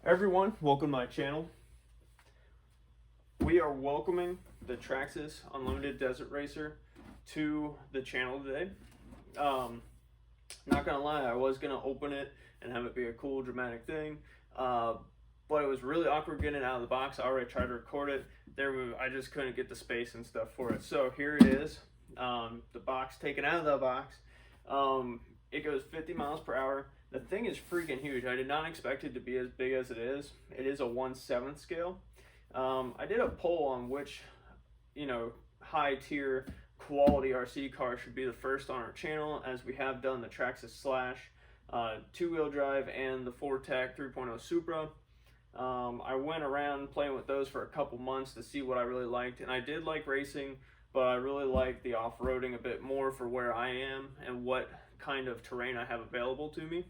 Everyone, welcome to my channel. We are welcoming the Traxxas Unlimited Desert Racer to the channel today. Not gonna lie, I was gonna open it and have it be a cool dramatic thing, but it was really awkward getting it out of the box. I already tried to record it. I just couldn't get the space and stuff for it. So here it is, the box taken out of the box. It goes 50 miles per hour. The thing is freaking huge. I did not expect it to be as big as it is. It is a 1/7 scale. I did a poll on which, high tier quality RC car should be the first on our channel, as we have done the Traxxas Slash 2-wheel drive and the Fortec 3.0 Supra. I went around playing with those for a couple months to see what I really liked, and I did like racing, but I really like the off-roading a bit more for where I am and what kind of terrain I have available to me.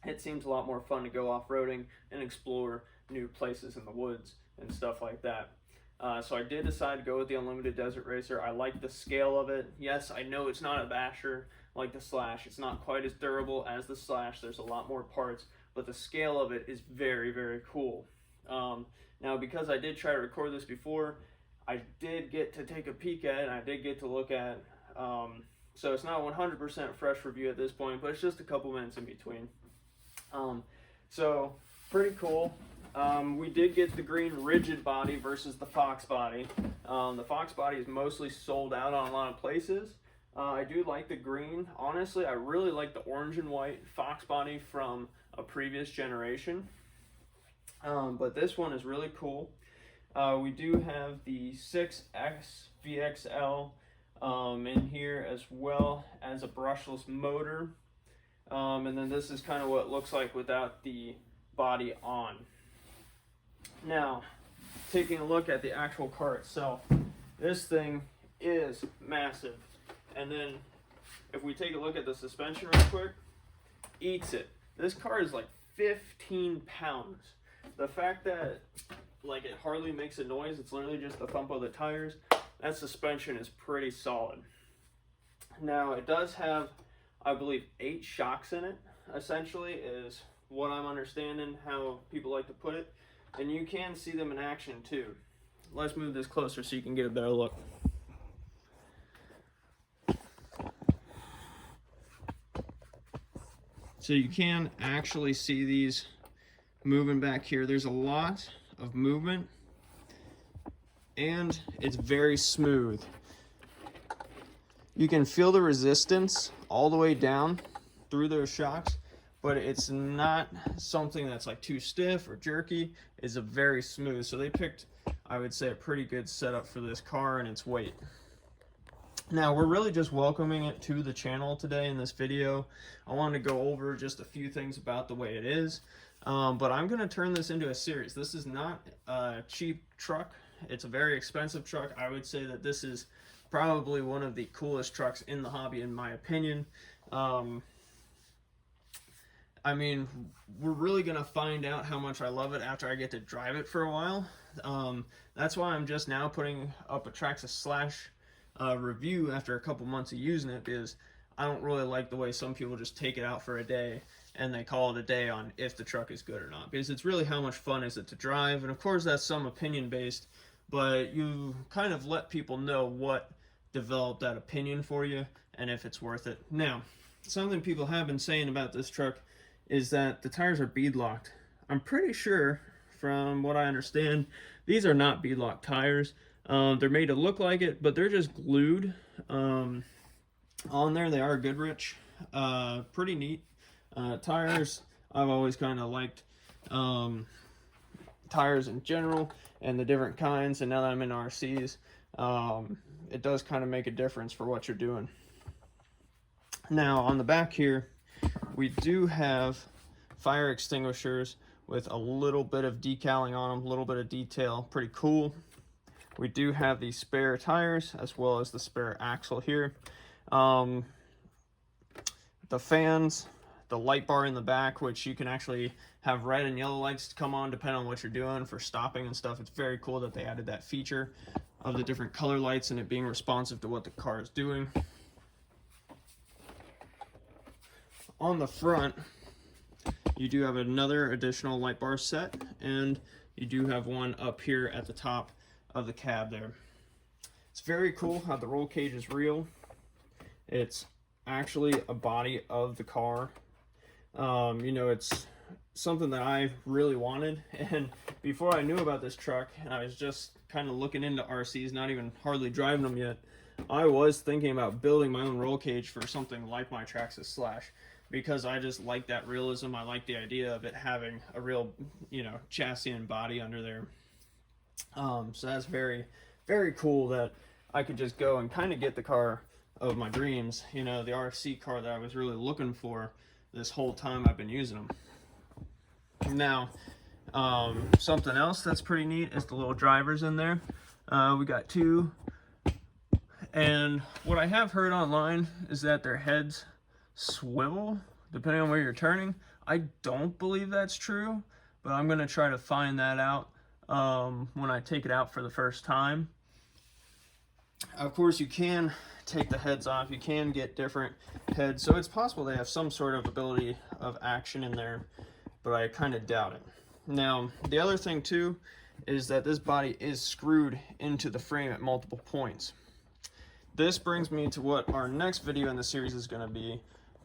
It seems a lot more fun to go off-roading and explore new places in the woods and stuff like that. So I did decide to go with the Unlimited Desert Racer. I like the scale of it. Yes, I know it's not a basher like the Slash. It's not quite as durable as the Slash. There's a lot more parts, but the scale of it is very, very cool. Now, because I did try to record this before, I did get to take a peek at it, and I did get to look at so it's not a 100% fresh review at this point, but it's just a couple minutes in between. So pretty cool. We did get the green rigid body versus the Fox body. The Fox body is mostly sold out on a lot of places. I do like the green. Honestly, I really like the orange and white Fox body from a previous generation. But this one is really cool. We do have the 6X VXL in here, as well as a brushless motor. And then this is kind of what it looks like without the body on. Now, taking a look at the actual car itself, this thing is massive. And then if we take a look at the suspension real quick, eats it. This car is like 15 pounds. The fact that it hardly makes a noise, it's literally just the thump of the tires, that suspension is pretty solid. Now, it does have, I believe, 8 shocks in it, essentially, is what I'm understanding how people like to put it. And you can see them in action too. Let's move this closer so you can get a better look. So you can actually see these moving back here. There's a lot of movement, and it's very smooth. You can feel the resistance all the way down through those shocks, but it's not something that's like too stiff or jerky. It's a very smooth. So they picked, I would say, a pretty good setup for this car and its weight. Now, we're really just welcoming it to the channel today in this video. I wanted to go over just a few things about the way it is, but I'm gonna turn this into a series. This is not a cheap truck. It's a very expensive truck. I would say that this is probably one of the coolest trucks in the hobby, in my opinion. I mean, we're really gonna find out how much I love it after I get to drive it for a while. That's why I'm just now putting up a Traxxas Slash review after a couple months of using it, because I don't really like the way some people just take it out for a day and they call it a day on if the truck is good or not, because it's really how much fun is it to drive. And of course that's some opinion based, but you kind of let people know what developed that opinion for you and if it's worth it. Now, something people have been saying about this truck is that the tires are bead locked. I'm pretty sure, from what I understand, these are not bead locked tires. They're made to look like it, but they're just glued on there. They are Goodrich. Pretty neat tires. I've always kind of liked tires in general and the different kinds, and now that I'm in RCs, it does kind of make a difference for what you're doing. Now, on the back here, we do have fire extinguishers with a little bit of decaling on them, a little bit of detail. Pretty cool. We do have the spare tires as well as the spare axle here. The fans, the light bar in the back, which you can actually have red and yellow lights come on depending on what you're doing for stopping and stuff. It's very cool that they added that feature of the different color lights and it being responsive to what the car is doing. On the front, You do have another additional light bar set, and you do have one up here at the top of the cab there. It's very cool how the roll cage is real. It's actually a body of the car. You know, it's something that I really wanted, and before I knew about this truck, and I was just kind of looking into RCs, not even hardly driving them yet, I was thinking about building my own roll cage for something like my Traxxas Slash, because I just like that realism. I like the idea of it having a real, you know, chassis and body under there. So that's very, very cool that I could just go and kind of get the car of my dreams, you know, the RC car that I was really looking for this whole time I've been using them. Now, something else that's pretty neat is the little drivers in there. We got two, and what I have heard online is that their heads swivel depending on where you're turning. I don't believe that's true, but I'm gonna try to find that out when I take it out for the first time. Of course, you can take the heads off. You can get different heads, so it's possible they have some sort of ability of action in there, but I kind of doubt it. Now, the other thing too is that this body is screwed into the frame at multiple points. This brings me to what our next video in the series is going to be,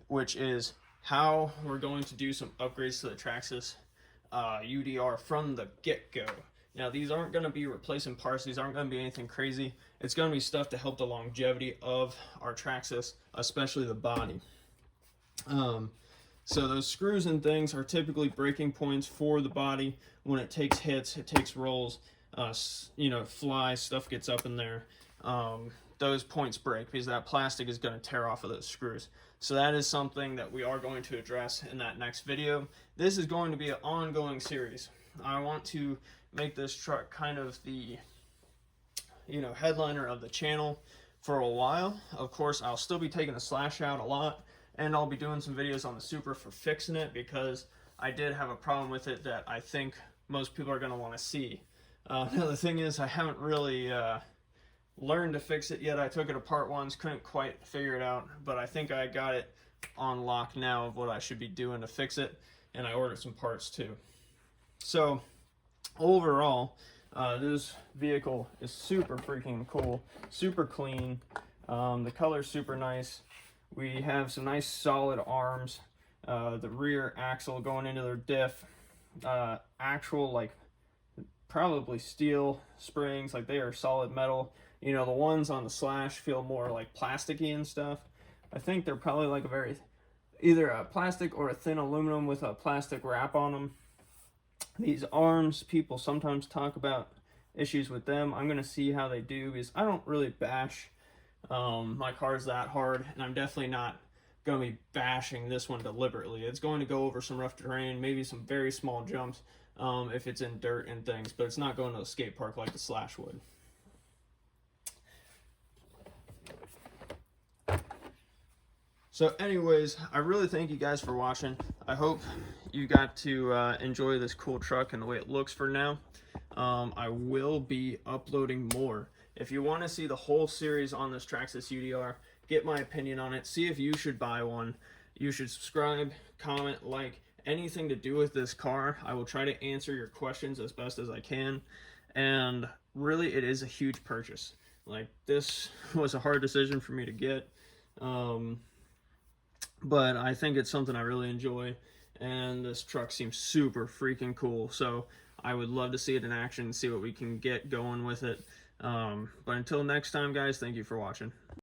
which is how we're going to do some upgrades to the Traxxas UDR from the get-go. Now, these aren't going to be replacing parts. These aren't going to be anything crazy. It's going to be stuff to help the longevity of our Traxxas, especially the body. So those screws and things are typically breaking points for the body. When it takes hits, it takes rolls, you know, flies, stuff gets up in there. Those points break because that plastic is going to tear off of those screws. So that is something that we are going to address in that next video. This is going to be an ongoing series. I want to make this truck kind of the, you know, headliner of the channel for a while. Of course, I'll still be taking the Slash out a lot, and I'll be doing some videos on the Super for fixing it, because I did have a problem with it that I think most people are going to want to see. Now the thing is, I haven't really learned to fix it yet. I took it apart once, couldn't quite figure it out, but I think I got it on lock now of what I should be doing to fix it, and I ordered some parts too. So overall, this vehicle is super freaking cool, super clean. The color's super nice. We have some nice solid arms. The rear axle going into their diff, actual like probably steel springs, like they are solid metal. You know, the ones on the Slash feel more like plasticky and stuff. I think they're probably like a very, either a plastic or a thin aluminum with a plastic wrap on them. These arms, people sometimes talk about issues with them. I'm going to see how they do, because I don't really bash my cars that hard, and I'm definitely not going to be bashing this one deliberately. It's going to go over some rough terrain, maybe some very small jumps if it's in dirt and things, but it's not going to a skate park like the Slash would. So anyways, I really thank you guys for watching. I hope you got to enjoy this cool truck and the way it looks for now. I will be uploading more. If you want to see the whole series on this Traxxas UDR, get my opinion on it, see if you should buy one. You should subscribe, comment, like, anything to do with this car. I will try to answer your questions as best as I can. And really, it is a huge purchase. Like, this was a hard decision for me to get. But I think it's something I really enjoy, and this truck seems super freaking cool. So I would love to see it in action and see what we can get going with it. But until next time, guys, thank you for watching.